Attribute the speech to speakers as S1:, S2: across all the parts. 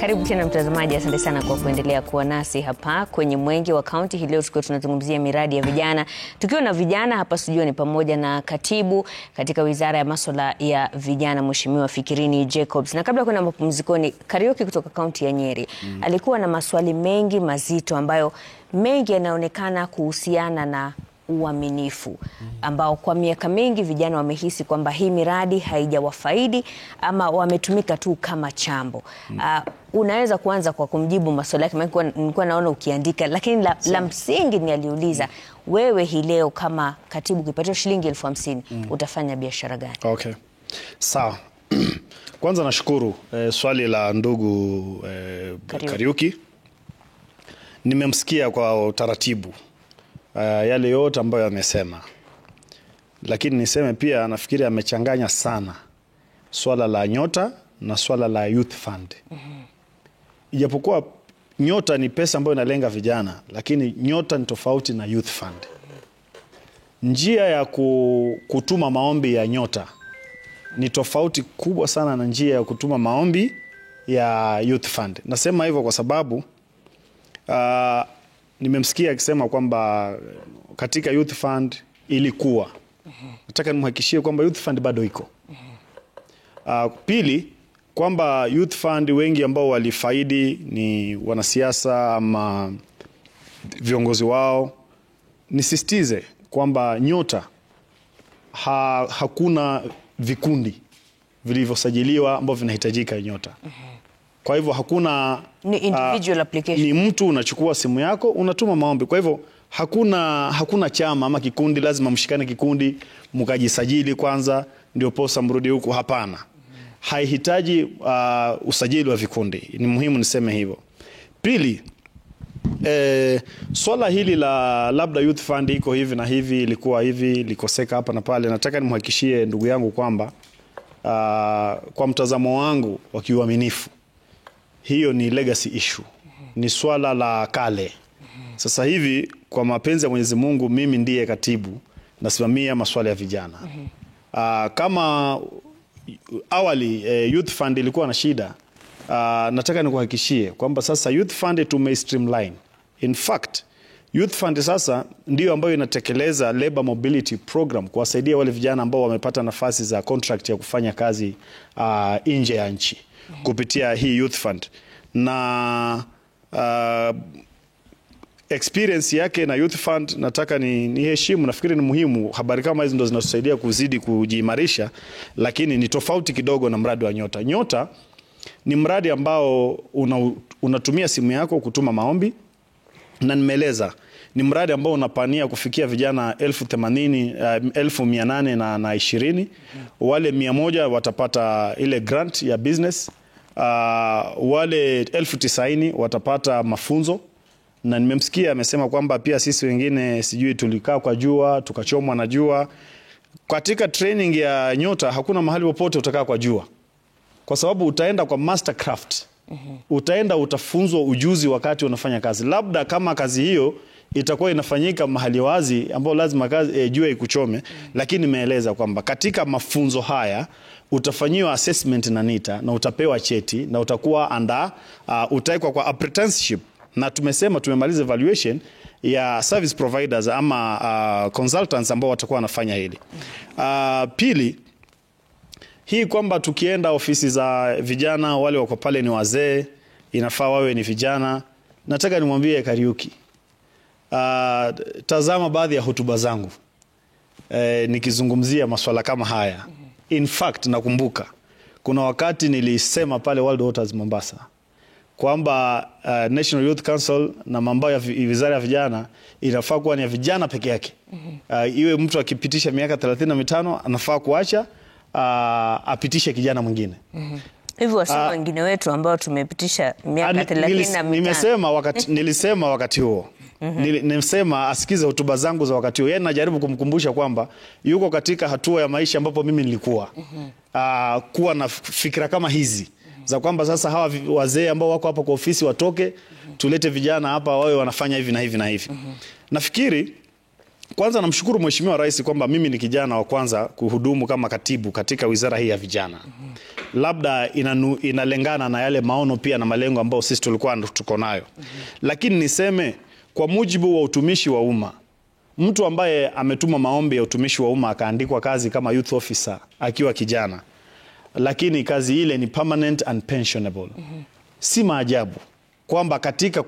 S1: Karibu tena mtazamaji, asante sana kwa kuendelea kuwa nasi hapa kwenye Mwenge wa Kaunti. Hii leo tukiwa tunazungumzia miradi ya vijana. Tukiwa na vijana hapa studio ni pamoja na katibu katika Wizara ya Masuala ya Vijana Mheshimiwa Fikirini Jacobs. Na kabla kwenda mapumzikoni, Kariuki kutoka kaunti ya Nyeri alikuwa na maswali mengi mazito ambayo mengi yanaonekana kuhusiana na uaminifu ambao kwa miaka mingi vijana wamehisi kwamba hii miradi haijawafaidi ama wametumika tu kama chambo. Unaweza kuanza kwa kumjibu maswali yake, maana nilikuwa naona ukiandika, lakini la msingi ni aliuliza wewe hii leo kama katibu ukipata shilingi 50,000 utafanya biashara gani?
S2: Okay. Sawa. Kwanza nashukuru swali la ndugu Kariuki. Nimemsikia kwa utaratibu yale yote ambayo amesema, lakini niseme pia nafikiri amechanganya sana swala la nyota na swala la youth fund. Ijapokuwa nyota ni pesa ambayo inalenga vijana, lakini nyota ni tofauti na youth fund. Njia ya kutuma maombi ya nyota ni tofauti kubwa sana na njia ya kutuma maombi ya youth fund. Nasema hivyo kwa sababu nimemsikia akisema kwamba katika youth fund ilikuwa. Nataka nimhakikishie kwamba youth fund bado iko. Pili, kwamba youth fund wengi ambao walifaidi ni wanasiasa ama viongozi wao. Nisisitize kwamba nyota hakuna vikundi vilivyosajiliwa ambao vinahitajika nyota. Kwa hivyo hakuna
S1: ni individual application.
S2: Ni mtu unachukua simu yako unatuma maombi. Kwa hivyo hakuna chama ama kikundi lazima mshikane kikundi mkajisajili kwanza ndio posa mrudi huko, hapana. Haihitaji usajili wa vikundi. Ni muhimu niseme hivyo. Pili, swala hili la labda youth fund iko hivi na hivi, ilikuwa hivi, likoseka hapa na pale, nataka nimhakikishie ndugu yangu kwamba kwa mtazamo wangu wa kiuaminifu, hiyo ni legacy issue. Ni swala la kale. Sasa hivi kwa mapenzi ya Mwenyezi Mungu mimi ndiye katibu nasimamia masuala ya vijana. Kama awali youth fund ilikuwa na shida, nataka nikuhakikishie kwamba sasa youth fund tume streamline. In fact, youth fund sasa ndio ambayo inatekeleza labor mobility program kuwasaidia wale vijana ambao wamepata nafasi za contract ya kufanya kazi nje ya nchi kupitia hii youth fund. Na experience yake na youth fund nataka ni heshimu. Nafikiri ni muhimu. Habari kama hizo ndo zinatusaidia kuzidi kujiimarisha, lakini ni tofauti kidogo na mradi wa nyota. Nyota ni mradi ambao unatumia simu yako kutuma maombi, na nimeeleza ni mradi ambao unapania kufikia vijana 1820. Wale 100 watapata ile grant ya business. Wale 1090 watapata mafunzo. Na nimemsikia amesema kwamba pia sisi wengine sijui tulikaa kwa jua tukachomwa na jua. Katika training ya nyota hakuna mahali popote utakaa kwa jua, kwa sababu utaenda kwa mastercraft. Utaenda utafunzwa ujuzi wakati unafanya kazi. Labda kama kazi hiyo itakuwa inafanyika mahali wazi ambao lazima kazi jua ikuchome, lakini nimeeleza kwamba katika mafunzo haya utafanyiwa assessment na NITA na utapewa cheti na utakuwa utaikwa kwa apprenticeship. Na tumesema tumemaliza evaluation ya service providers ama consultants ambao watakuwa wanafanya hili. Pili, hii kwamba tukienda ofisi za vijana wale wako pale ni wazee, inafaa wawe ni vijana. Nataka nimwambie Kariuki, tazama baadhi ya hotuba zangu nikizungumzia masuala kama haya. In fact, nakumbuka kuna wakati nilisema pale World Waters Mombasa kwamba National Youth Council na mambo ya wizara ya vijana inafaa kuwa ni ya vijana peke yake. Iwe mtu akipitisha miaka 35 anafaa kuacha apitishe kijana mwingine.
S1: Hivyo wasema wengine wetu ambao tumepitisha miaka 35.
S2: Nilisema wakati huo. Nilisema asikize hotuba zangu za wakati huo. Yeye najaribu kumkumbusha kwamba yuko katika hatua ya maisha ambapo mimi nilikuwa. Kuwa na fikra kama hizi za kwamba sasa hawa wazee ambao wako hapa kwa ofisi watoke, tulete vijana hapa wawe wanafanya hivi na hivi na hivi. Nafikiri Kwanza namshukuru Mheshimiwa Rais kwamba mimi ni kijana wa kwanza kuhudumu kama katibu katika wizara hii ya vijana. Labda inalengana na yale maono pia na malengo ambayo sisi tulikuwa tuko nayo. Lakini niseme kwa mujibu wa utumishi wa umma, mtu ambaye ametuma maombi ya utumishi wa umma akaandikwa kazi kama youth officer akiwa kijana, lakini kazi ile ni permanent and pensionable. Si maajabu kwamba katika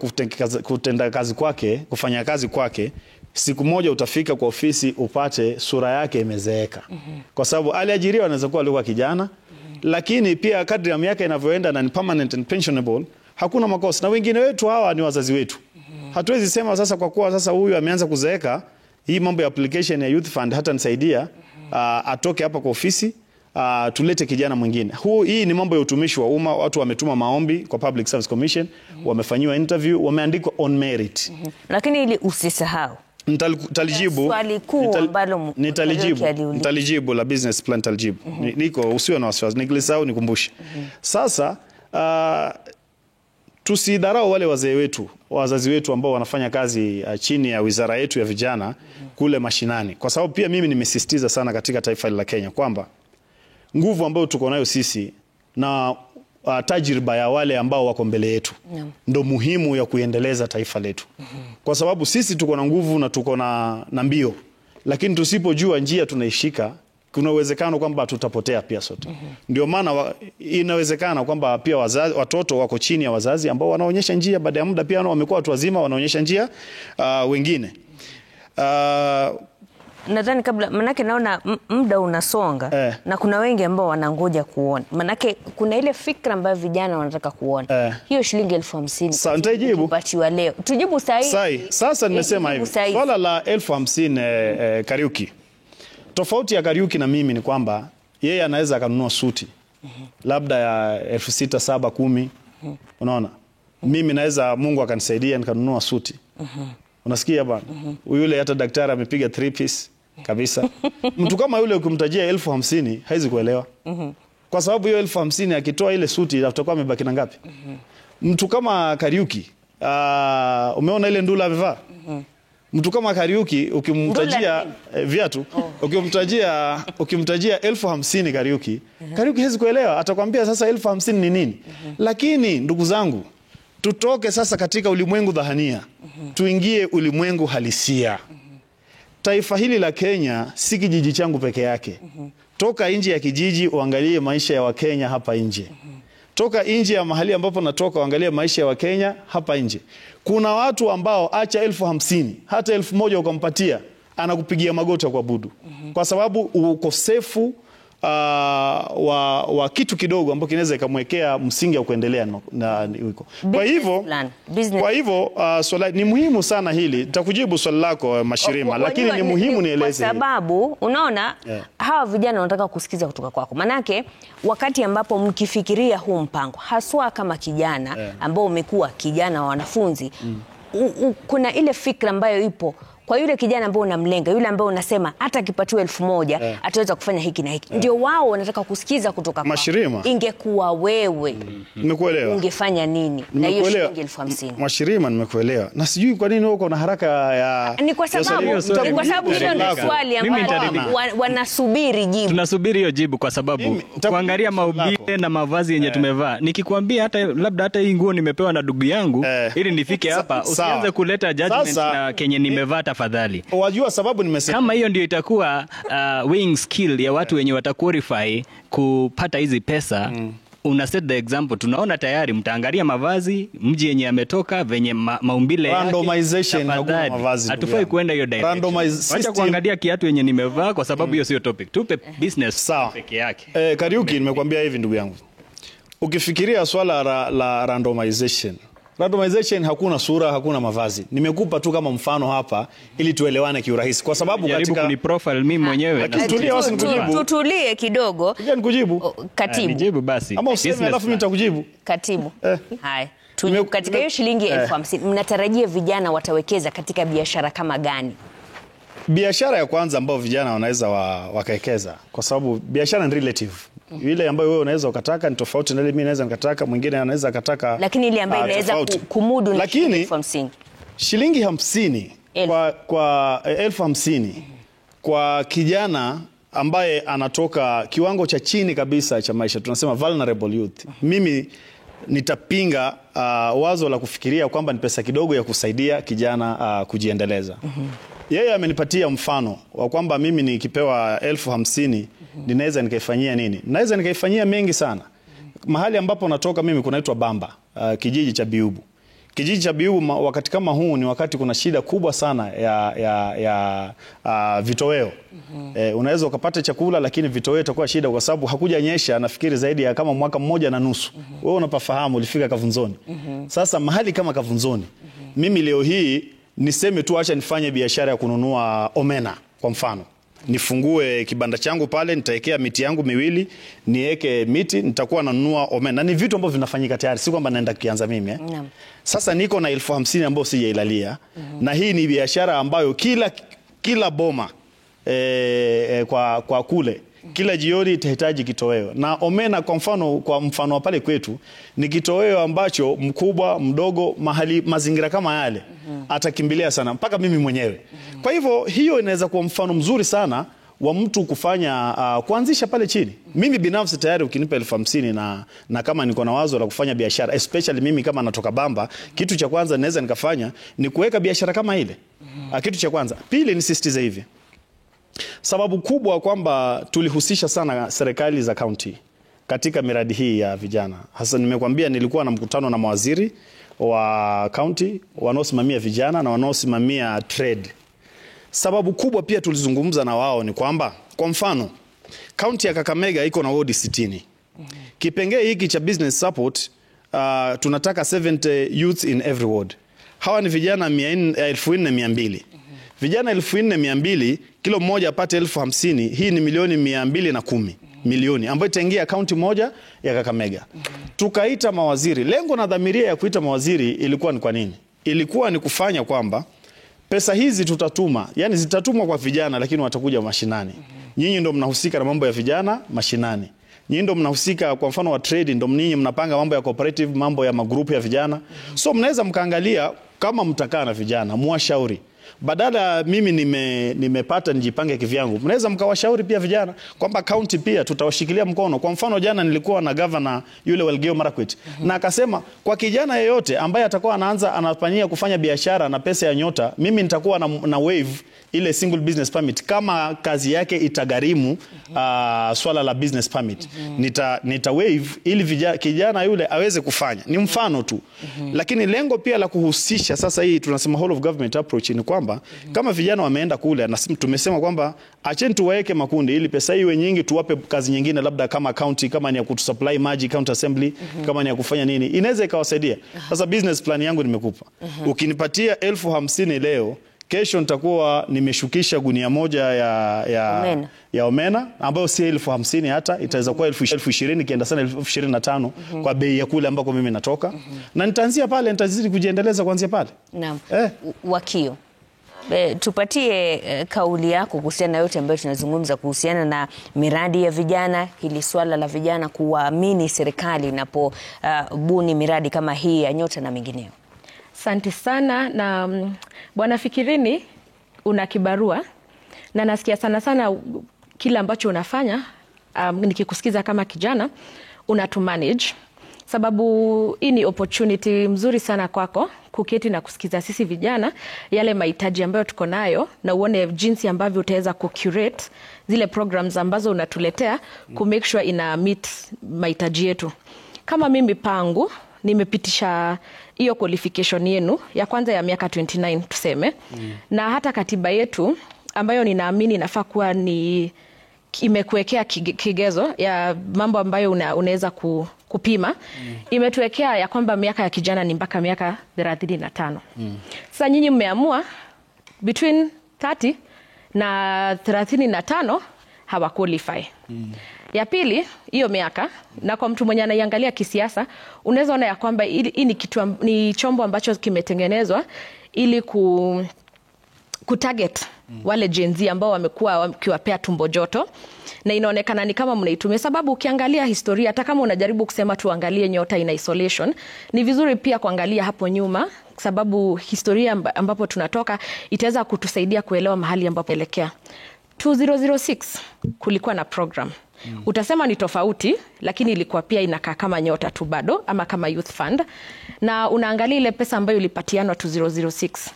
S2: kutenda kazi kwake, kufanya kazi kwake, siku moja utafika kwa ofisi upate sura yake imezeeka. Kwa sababu aliajiriwa anaweza kuwa alikuwa kijana, lakini pia kadri ya miaka inavyoenda na ni permanent and pensionable, hakuna makosa. Na wengine wetu hawa ni wazazi wetu. Hatuwezi sema sasa kwa kuwa sasa huyu ameanza kuzeeka, hii mambo ya application ya youth fund hata nisaidia, atoke hapa kwa ofisi, tulete kijana mwingine. Hii ni mambo ya utumishi wa umma. Watu wametuma maombi kwa Public Service Commission, wamefanyiwa interview, wameandikwa on merit.
S1: Lakini ili usisahau
S2: nitalijibu la business plan talijibu. Niko usiwe na wasiwasi, nikilisahau nikumbushe. Sasa tusidharau wale wazazi wetu ambao wanafanya kazi chini ya wizara yetu ya vijana kule mashinani, kwa sababu pia mimi nimesisitiza sana katika taifa la Kenya kwamba nguvu ambayo tuko nayo sisi na tajriba ya wale ambao wako mbele yetu ndo muhimu ya kuendeleza taifa letu. Kwa sababu sisi tuko na nguvu na tuko na mbio, lakini tusipojua njia tunaishika, kuna uwezekano kwamba tutapotea pia sote. Ndio maana inawezekana kwamba pia watoto wako chini ya wazazi ambao wanaonyesha njia, baada ya muda pia wamekuwa watu wazima wanaonyesha njia wengine.
S1: Nadhani kabla, manake naona muda unasonga na kuna wengi ambao wanangoja kuona. Manake kuna ile fikra ambayo vijana wanataka kuona. Hiyo shilingi 50,000.
S2: Sasa nitajibu.
S1: Kupatiwa leo. Tujibu sahihi.
S2: Sasa nimesema hivi. Swala la 50,000 Kariuki. Tofauti ya Kariuki na mimi ni kwamba yeye anaweza akanunua suti. Labda ya 6,000, 7,000, 10,000. Unaona? Mimi naweza, Mungu akanisaidia nikanunua suti. Unasikia bwana? Yule hata daktari amepiga 3 piece kabisa. Mtu kama yule ukimtajia 50,000 haizi kuelewa. Kwa sababu hiyo 50,000 akitoa ile suti atakuwa amebaki na ngapi? Mtu kama Kariuki, umeona ile ndula amevaa? Mtu kama Kariuki ukimtajia viatu, ukimtajia 50,000 Kariuki, Kariuki haizi kuelewa, atakwambia sasa 50,000 ni nini? Lakini ndugu zangu, tutoke sasa katika ulimwengu dhahania, tuingie ulimwengu halisia. Taifa hili la Kenya si kijiji changu peke yake. Toka nje ya kijiji uangalie maisha ya Wakenya hapa nje. Toka nje ya mahali ambapo natoka uangalie maisha ya Wakenya hapa nje. Kuna watu ambao acha 50,000, hata 1,000 ukampatia, anakupigia magoti kwa budu. Kwa sababu ukosefu wa kitu kidogo ambacho kinaweza ikamwekea msingi wa kuendelea na huko. Kwa hivyo swala ni muhimu sana hili. Nitakujibu swali lako Mashirima, lakini ni muhimu nieleze.
S1: Kwa sababu unaona hawa vijana wanataka kusikiza kutoka kwako. Manake wakati ambapo mkifikiria huu mpango, haswa kama kijana ambao umekuwa kijana wa wanafunzi, kuna ile fikra ambayo ipo kwa yule kijana ambao unamlenga, yule ambao unasema hata akipatiwa 1,000 ataweza kufanya hiki na hiki. Ndio wao wanataka kusikiza kutoka kwako.
S2: Mashirima,
S1: ingekuwa wewe,
S2: nimekuelewa,
S1: ungefanya nini na hiyo shilingi 50,000?
S2: Mashirima, nimekuelewa. Na sijui kwa nini uko na haraka ya
S1: ni kwa sababu hilo ndio swali ambalo wanasubiri jibu.
S3: Tunasubiri hiyo jibu kwa sababu kuangalia maumbile na mavazi yenye tumevaa. Nikikwambia hata hii nguo nimepewa na ndugu yangu ili nifike hapa, usianze kuleta judgment na kenye nimevaa tafadhali.
S2: Wajua sababu nimesema
S3: kama hiyo ndio itakuwa weighing skill ya watu wenye wataqualify kupata hizi pesa. Una set the example. Tunaona tayari mtaangalia mavazi, mji yenye ametoka, venye maumbile yake.
S2: Randomization, hakuna mavazi.
S3: Hatufai kuenda hiyo direction. Wacha kuangalia kiatu yenye nimevaa kwa sababu hiyo sio topic. Tupe business peke yake.
S2: Kariuki, nimekwambia hivi ndugu yangu. Ukifikiria swala la randomization, hakuna sura, hakuna mavazi. Nimekupa tu kama mfano hapa ili tuelewane kiurahisi, kwa sababu katika
S3: ni profile mimi mwenyewe.
S1: Tutulie kidogo.
S2: Ngoja nikujibu.
S1: Katibu.
S3: Nijibu basi.
S2: Ama useme alafu mimi nitakujibu.
S1: Katibu. Haya. Katika hiyo shilingi 50,000 mnatarajia vijana watawekeza katika biashara kama gani?
S2: Biashara ya kwanza ambayo vijana wanaweza wakawekeza, kwa sababu biashara ni relative. Ile ambayo wewe unaweza ukataka ni tofauti na ile mimi naweza nikataka, mwingine anaweza akataka.
S1: Lakini ile ambayo inaweza kumudu ni
S2: lakini
S1: 50,000.
S2: Shilingi 50 kwa 50,000 kwa kijana ambaye anatoka kiwango cha chini kabisa cha maisha, tunasema vulnerable youth. Mimi nitapinga wazo la kufikiria kwamba ni pesa kidogo ya kusaidia kijana kujiendeleza. Yeye amenipatia mfano wa kwamba mimi nikipewa 50,000 ninaweza nikaifanyia nini? Naweza nikaifanyia mengi sana. Mahali ambapo natoka mimi kunaitwa Bamba, kijiji cha Biubu. Kijiji cha Biubu wakati kama huu ni wakati kuna shida kubwa sana ya vitoweo. Unaweza ukapata chakula lakini vitoweo itakuwa shida kwa sababu hakuja nyesha nafikiri zaidi ya kama mwaka 1.5. Wewe unapafahamu ulifika Kavunzoni. Sasa mahali kama Kavunzoni, mimi leo hii niseme tu acha nifanye biashara ya kununua omena kwa mfano. Nifungue kibanda changu pale, nitaekea miti yangu miwili, niweke miti, nitakuwa nanunua omena. Ni vitu ambavyo vinafanyika tayari, si kwamba naenda kuanza mimi. Sasa niko na 50,000 ambayo sijailalia. Na hii ni biashara ambayo kila boma kwa kule kila jioni itahitaji kitoweo. Na omena kwa mfano pale kwetu ni kitoweo ambacho mkubwa mdogo mahali mazingira kama yale atakimbilia sana mpaka mimi mwenyewe. Kwa hivyo hiyo inaweza kuwa mfano mzuri sana wa mtu kufanya kuanzisha pale chini. Mimi binafsi tayari ukinipa 50,000 na kama niko na wazo la kufanya biashara, especially mimi kama natoka Bamba, kitu cha kwanza naweza nikafanya ni kuweka biashara kama ile. Kitu cha kwanza. Pili, nisisitize hivi. Sababu kubwa kwamba tulihusisha sana serikali za county katika miradi hii ya vijana. Hasa nimekwambia nilikuwa na mkutano na mawaziri wa county wanaosimamia vijana na wanaosimamia trade. Sababu kubwa pia tulizungumza na wao ni kwamba kwa mfano county ya Kakamega iko na ward 60. Kipengee hiki cha business support tunataka 70 youths in every ward. Hawa ni vijana 4,200. Vijana 4,200, kilo mmoja apate 50,000, hii ni milioni 210 milioni ambayo itaingia akaunti moja ya Kakamega. Tukaita mawaziri. Lengo na dhamiria ya kuita mawaziri ilikuwa ni kwa nini? Ilikuwa ni kufanya kwamba pesa hizi tutatuma, yani zitatumwa kwa vijana lakini watakuja mashinani. Nyinyi ndio mnahusika na mambo ya vijana mashinani. Nyinyi ndio mnahusika kwa mfano wa trade, ndio nyinyi mnapanga mambo ya cooperative, mambo ya magrupu ya vijana. So mnaweza mkaangalia kama mtakaa na vijana, muwashauri. Badala mimi nimepata nijipange kivyangu, mnaweza mkawashauri pia vijana kwamba county pia tutawashikilia mkono. Kwa mfano jana nilikuwa na governor yule Welgeo Marakwet na akasema kwa kijana yeyote ambaye atakuwa anafanyia kufanya biashara na pesa ya nyota, mimi nitakuwa na waive ile single business permit kama kazi yake itagharimu swala la business permit. Nita waive ili kijana yule aweze kufanya. Ni mfano tu. Lakini lengo pia la kuhusisha sasa hii tunasema whole of government approach ni kwamba kama vijana wameenda kule na tumesema kwamba acheni tuwaeke makundi ili pesa iwe nyingi, tuwape kazi nyingine labda kama county, kama ni ya kutusupply maji county assembly, kama ni ya kufanya nini, inaweza ikawasaidia. Sasa business plan yangu nimekupa. Ukinipatia 50,000 leo, kesho nitakuwa nimeshukisha gunia moja ya omena ambayo si 50,000 hata itaweza kuwa 20,000 kienda sana 25,000 kwa bei ya kule ambako mimi natoka. Na nitaanzia pale, nitazidi kujiendeleza kuanzia pale.
S1: Naam. Wakio, tupatie kauli yako kuhusiana na yote ambayo tunazungumza kuhusiana na miradi ya vijana, hili swala la vijana kuamini serikali inapobuni miradi kama hii ya Nyota na mingineo.
S4: Asante sana. Na Bwana Fikirini, una kibarua na nasikia sana kila ambacho unafanya. Nikikusikiza kama kijana unatumanage, sababu hii ni opportunity mzuri sana kwako kuketi na kusikiza sisi vijana yale mahitaji ambayo tuko nayo, na uone jinsi ambavyo utaweza kucurate zile programs ambazo unatuletea ku make sure ina meet mahitaji yetu. Kama mimi pangu nimepitisha hiyo qualification yenu ya kwanza ya miaka 29 tuseme. Na hata katiba yetu ambayo ninaamini inafaa kuwa ni imekuwekea kigezo ya mambo ambayo unaweza kupima. Imetuwekea ya kwamba miaka ya kijana ni mpaka miaka 35. Sasa nyinyi mmeamua between 30 na 35 hawa qualify. Ya pili, hiyo miaka, na kwa mtu mwenye anaiangalia kisiasa, unaweza ona ya kwamba hii ni chombo ambacho kimetengenezwa ili kutarget wale Gen Z ambao wamekuwa wakiwapea tumbo joto, na inaonekana ni kama mnaitumia, sababu ukiangalia historia, hata kama unajaribu kusema tuangalie nyota in isolation, ni vizuri pia kuangalia hapo nyuma, sababu historia ambapo tunatoka itaweza kutusaidia kuelewa mahali ambapo elekea. 2006 kulikuwa na program. Utasema ni tofauti, lakini ilikuwa pia inakaa kama nyota tu bado, ama kama youth fund, na unaangalia ile pesa ambayo ilipatianwa 2006.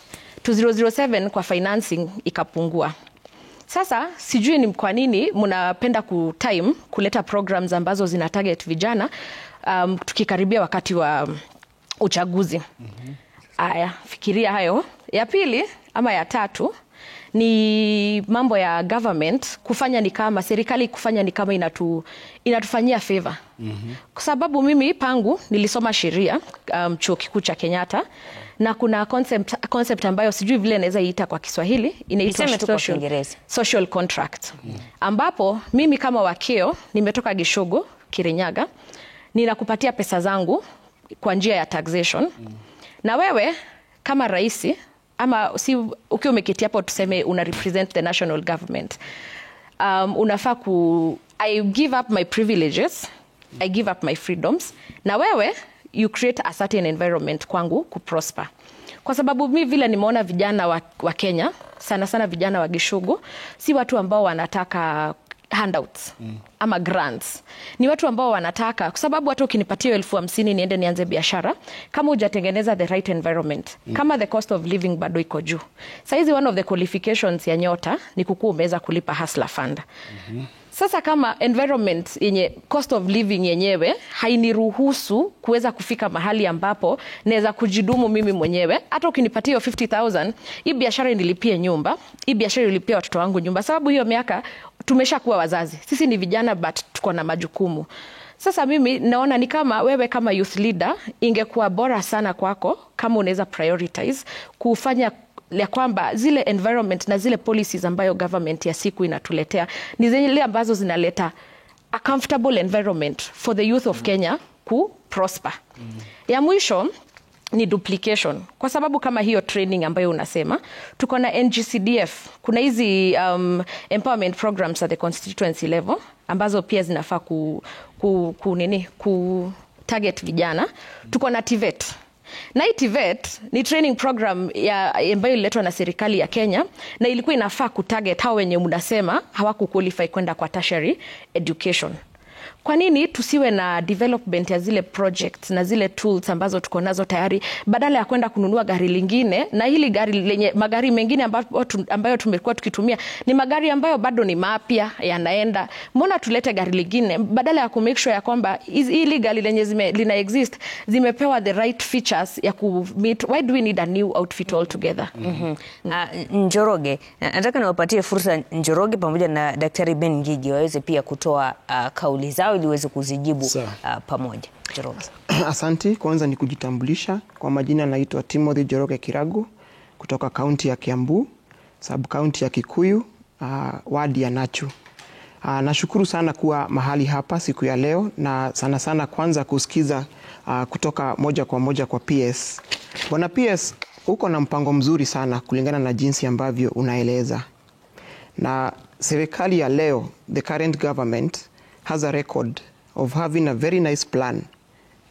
S4: 2007 kwa financing ikapungua. Sasa sijui ni kwa nini mnapenda kuleta programs ambazo zina target vijana tukikaribia wakati wa uchaguzi. Aya, fikiria hayo. Ya pili ama ya tatu ni mambo ya government kufanya ni kama serikali kufanya ni kama inatufanyia favor. Kwa sababu mimi pangu nilisoma sheria chuo kikuu cha Kenyatta, na kuna concept ambayo sijui vile naweza iita kwa Kiswahili, inaitwa social contract. Ambapo mimi kama wakio nimetoka Gishogo, Kirinyaga, ninakupatia pesa zangu kwa njia ya taxation. Na wewe kama rais, ama si ukiwa umeketi hapo tuseme una represent the national government, unafaa I give up my privileges, I give up my freedoms, na wewe you create a certain environment kwangu kuprosper. Kwa sababu mimi vile nimeona vijana wa Kenya, sana sana vijana wa Gishugu, si watu ambao wanataka handouts ama grants. Ni watu ambao wanataka, kwa sababu hata ukinipatia 50,000 niende nianze biashara, kama hujatengeneza the right environment, kama the cost of living bado iko juu. Saizi one of the qualifications ya nyota ni kukuwa umeweza kulipa hustler fund. Sasa kama environment yenye cost of living yenyewe hainiruhusu kuweza kufika mahali ambapo naweza kujidumu mimi mwenyewe, hata ukinipatia 50,000, hii biashara nilipie nyumba, hii biashara ilipia watoto wangu nyumba, sababu hiyo miaka tumeshakuwa wazazi. Sisi ni vijana but tuko na majukumu. Sasa mimi naona ni kama wewe kama youth leader ingekuwa bora sana kwako kama unaweza prioritize kufanya ya kwamba zile environment na zile policies ambayo government ya siku inatuletea ni zile ambazo zinaleta a comfortable environment for the youth of Kenya ku prosper. Ya mwisho ni duplication, kwa sababu kama hiyo training ambayo unasema, tuko na NGCDF, kuna hizi empowerment programs at the constituency level ambazo pia zinafaa ku target vijana. Tuko na TVET. Na hii TVET ni training program ambayo ililetwa na serikali ya Kenya, na ilikuwa inafaa kutarget hao wenye mnasema hawakuqualify kwenda kwa tertiary education. Kwa nini tusiwe na development ya zile projects na zile tools ambazo tuko nazo tayari, badala ya kwenda kununua gari lingine, na hili gari lenye magari mengine ambayo tumekuwa tukitumia ni magari ambayo bado ni mapya yanaenda. Mbona tulete gari lingine badala ya kumake sure ya kwamba hili gari lenye lina exist zimepewa the right features ya meet? Why do we need a new outfit altogether?
S1: Njoroge, nataka niwapatie fursa Njoroge pamoja na Daktari Ben Ngigi waweze pia kutoa kauli zao ili uweze kuzijibu pamoja. Njoroge.
S5: Asante. Kwanza ni kujitambulisha. Kwa majina naitwa Timothy Njoroge Kiragu kutoka kaunti ya Kiambu, sub kaunti ya Kikuyu, wadi ya Nachu. Nashukuru sana kuwa mahali hapa siku ya leo, na sana sana kwanza kusikiza kutoka moja kwa moja kwa PS. Bwana PS, uko na mpango mzuri sana kulingana na jinsi ambavyo unaeleza. Na serikali ya leo, the current government, has a record of having a very nice plan,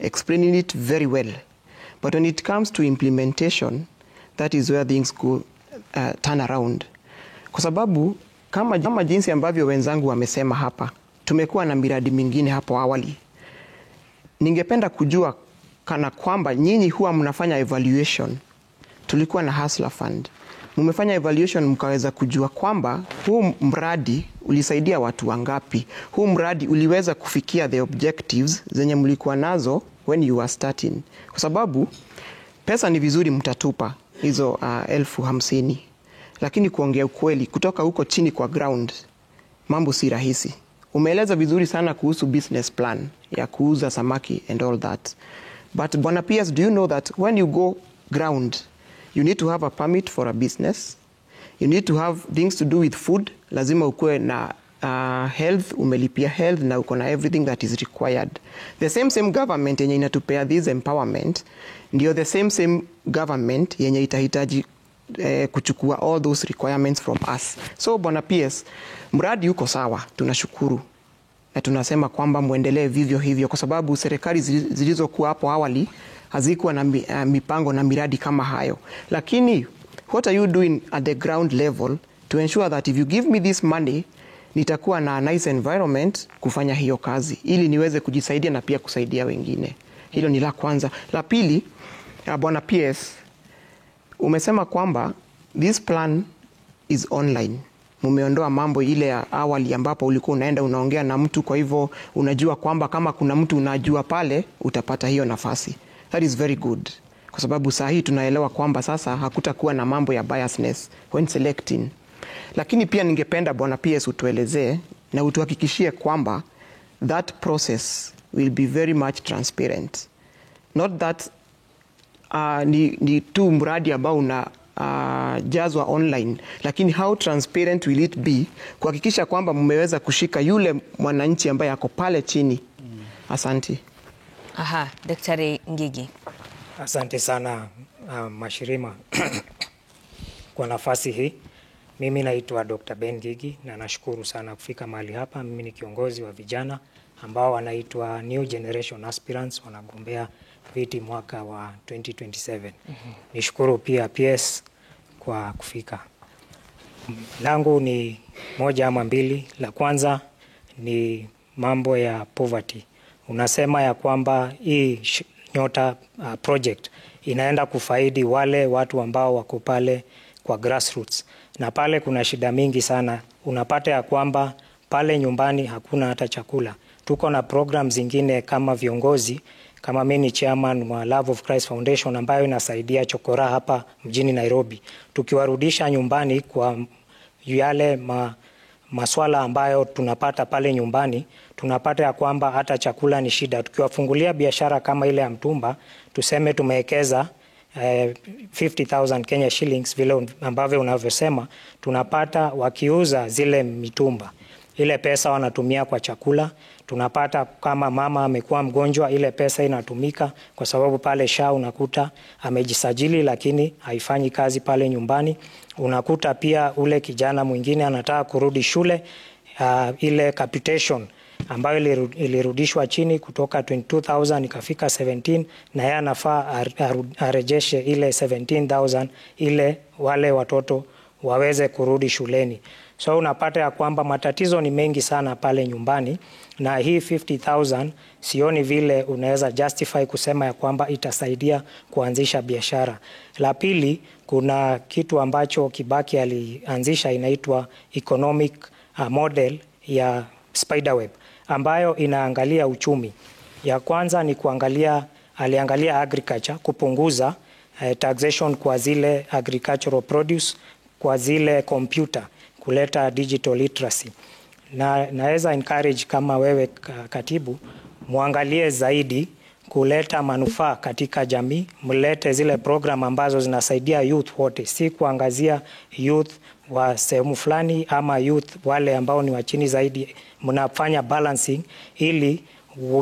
S5: explaining it very well. But when it comes to implementation, that is where things go turn around. Kwa sababu, kama jinsi ambavyo wenzangu wamesema hapa, tumekuwa na miradi mingine hapo awali. Ningependa kujua kana kwamba nyinyi huwa mnafanya evaluation. Tulikuwa na Hustler Fund. Mmefanya evaluation mkaweza kujua kwamba huu mradi ulisaidia watu wangapi. Huu mradi uliweza kufikia the objectives zenye mlikuwa nazo when you were starting. Kwa sababu pesa ni vizuri mtatupa hizo 50,000. Lakini kuongea ukweli kutoka huko chini kwa ground mambo si rahisi. Umeeleza vizuri sana kuhusu business plan ya kuuza samaki and all that. But Bwana PS, do you know that when you go ground, you need to have a permit for a business. You need to have things to do with food. Lazima ukue na health, umelipia health na uko na everything that is required. The same government yenye inatupea this empowerment, ndio the same government yenye itahitaji kuchukua all those requirements from us. So Bwana PS, mradi uko sawa, tunashukuru na tunasema kwamba muendelee vivyo hivyo, kwa sababu serikali zilizokuwa hapo awali hazikuwa na mipango na miradi kama hayo. Lakini what are you doing at the ground level to ensure that if you give me this money, nitakuwa na nice environment kufanya hiyo kazi ili niweze kujisaidia na pia kusaidia wengine? Hilo ni la kwanza. La pili, Bwana PS, umesema kwamba this plan is online. Mumeondoa mambo ile ya awali ambapo ulikuwa unaenda unaongea na mtu, kwa hivyo unajua kwamba kama kuna mtu unajua pale utapata hiyo nafasi. That is very good, kwa sababu saa hii tunaelewa kwamba sasa hakutakuwa na mambo ya biasness when selecting. Lakini pia ningependa Bwana PS utuelezee na utuhakikishie kwamba that process will be very much transparent. Not that ni tu mradi ambao una jazwa online, lakini how transparent will it be kuhakikisha kwamba mmeweza kushika yule mwananchi ambaye ako pale chini. Asante.
S1: Aha, Daktari Ngigi.
S6: Asante sana Mashirima kwa nafasi hii. Mimi naitwa Dr. Ben Ngigi na nashukuru sana kufika mahali hapa. Mimi ni kiongozi wa vijana ambao wanaitwa New Generation Aspirants, wanagombea viti mwaka wa 2027. Nishukuru pia PS kwa kufika. Langu ni moja ama mbili. La kwanza ni mambo ya poverty. Unasema ya kwamba hii Nyota project inaenda kufaidi wale watu ambao wako pale kwa grassroots, na pale kuna shida mingi sana. Unapata ya kwamba pale nyumbani hakuna hata chakula. Tuko na program zingine kama viongozi, kama mimi ni chairman wa Love of Christ Foundation ambayo inasaidia chokora hapa mjini Nairobi. Tukiwarudisha nyumbani kwa yale maswala ambayo tunapata pale nyumbani, tunapata ya kwamba hata chakula ni shida. Tukiwafungulia biashara kama ile ya mtumba, tuseme tumewekeza 50,000 Kenya shillings vile ambavyo unavyosema, tunapata wakiuza zile mitumba, ile pesa wanatumia kwa chakula. Tunapata kama mama amekuwa mgonjwa, ile pesa inatumika kwa sababu pale SHA unakuta amejisajili lakini haifanyi kazi pale nyumbani. Unakuta pia ule kijana mwingine anataka kurudi shule, ile capitation ambayo ilirudishwa chini kutoka 22,000 ikafika 17, na yeye anafaa arejeshe ile 17,000 ile wale watoto waweze kurudi shuleni. So unapata ya kwamba matatizo ni mengi sana pale nyumbani, na hii 50,000 sioni vile unaweza justify kusema ya kwamba itasaidia kuanzisha biashara. La pili, kuna kitu ambacho Kibaki alianzisha inaitwa economic model ya Spiderweb ambayo inaangalia uchumi. Ya kwanza ni aliangalia agriculture, kupunguza taxation kwa zile agricultural produce, kwa zile computer, kuleta digital literacy. Na naweza encourage kama wewe katibu, muangalie zaidi kuleta manufaa katika jamii, mlete zile program ambazo zinasaidia youth wote, si kuangazia youth wa sehemu fulani ama youth wale ambao ni wa chini zaidi. Mnafanya balancing ili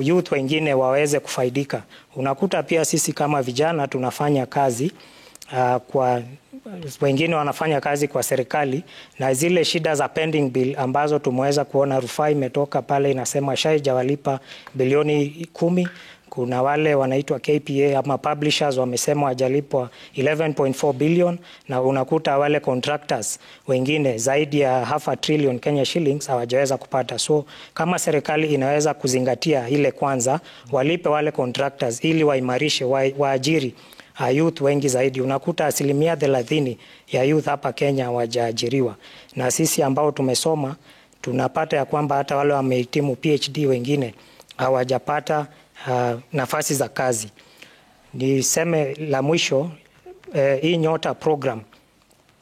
S6: youth wengine waweze kufaidika. Unakuta pia sisi kama vijana tunafanya kazi kwa wengine wanafanya kazi kwa serikali, na zile shida za pending bill ambazo tumeweza kuona rufaa imetoka pale inasema SHA hajawalipa bilioni 10. Kuna wale wanaitwa KPA ama publishers wamesema hajalipwa 11.4 billion, na unakuta wale contractors wengine zaidi ya half a trillion Kenya shillings hawajaweza kupata. So kama serikali inaweza kuzingatia ile kwanza, walipe wale contractors ili waimarishe, waajiri youth wengi zaidi. Unakuta 30% ya youth hapa Kenya hawajaajiriwa, na sisi ambao tumesoma tunapata ya kwamba hata wale wamehitimu PhD wengine hawajapata nafasi za kazi. Niseme la mwisho, hii Nyota program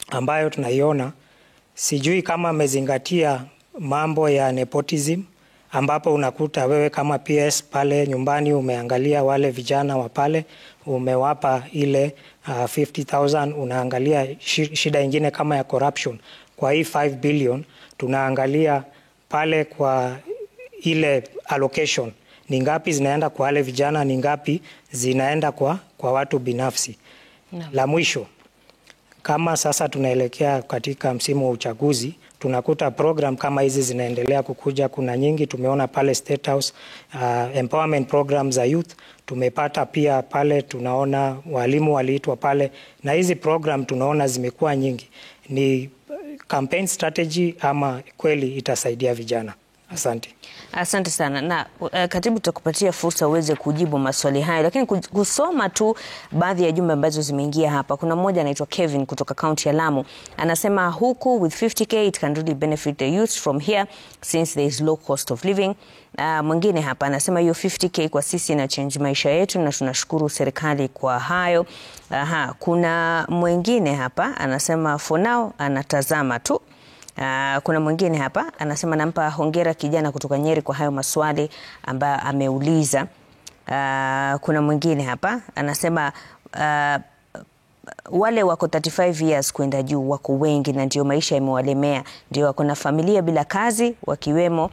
S6: ambayo tunaiona, sijui kama amezingatia mambo ya nepotism, ambapo unakuta wewe kama PS pale nyumbani umeangalia wale vijana wa pale, umewapa ile 50,000, unaangalia shida ingine kama ya corruption. Kwa hii 5 billion tunaangalia pale kwa ile allocation, ni ngapi zinaenda kwa wale vijana, ni ngapi zinaenda kwa watu binafsi. No. La mwisho, Kama sasa tunaelekea katika msimu wa uchaguzi, tunakuta program kama hizi zinaendelea kukuja. Kuna nyingi tumeona pale State House, empowerment program za youth tumepata pia pale, tunaona walimu waliitwa pale, na hizi program tunaona zimekuwa nyingi. Ni campaign strategy ama kweli itasaidia vijana? Asante.
S1: Asante sana. Na katibu, tutakupatia fursa uweze kujibu maswali hayo, lakini kusoma tu baadhi ya jumbe ambazo zimeingia hapa. Kuna mmoja anaitwa Kevin kutoka kaunti ya Lamu, anasema huku with 50k it can really benefit the youth from here since there is low cost of living. Mwingine hapa anasema hiyo 50k kwa sisi ina change maisha yetu na tunashukuru serikali kwa hayo. Kuna mwingine hapa anasema for now anatazama tu. Kuna mwingine hapa anasema nampa hongera kijana kutoka Nyeri kwa hayo maswali ambayo ameuliza. Kuna mwingine hapa anasema wale wako 35 years kwenda juu wako wengi na ndio maisha imewalemea, ndio wako na familia bila kazi, wakiwemo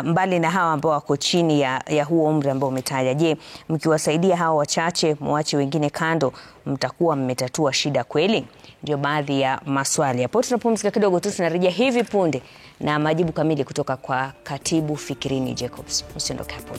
S1: mbali na hawa ambao wako chini ya huo umri ambao umetaja. Je, mkiwasaidia hawa wachache muache wengine kando, mtakuwa mmetatua shida kweli? Ndio baadhi ya maswali. Hapo tunapumzika kidogo tu, tunarejea hivi punde na majibu kamili kutoka kwa Katibu Fikirini Jacobs. Msiondoke hapo.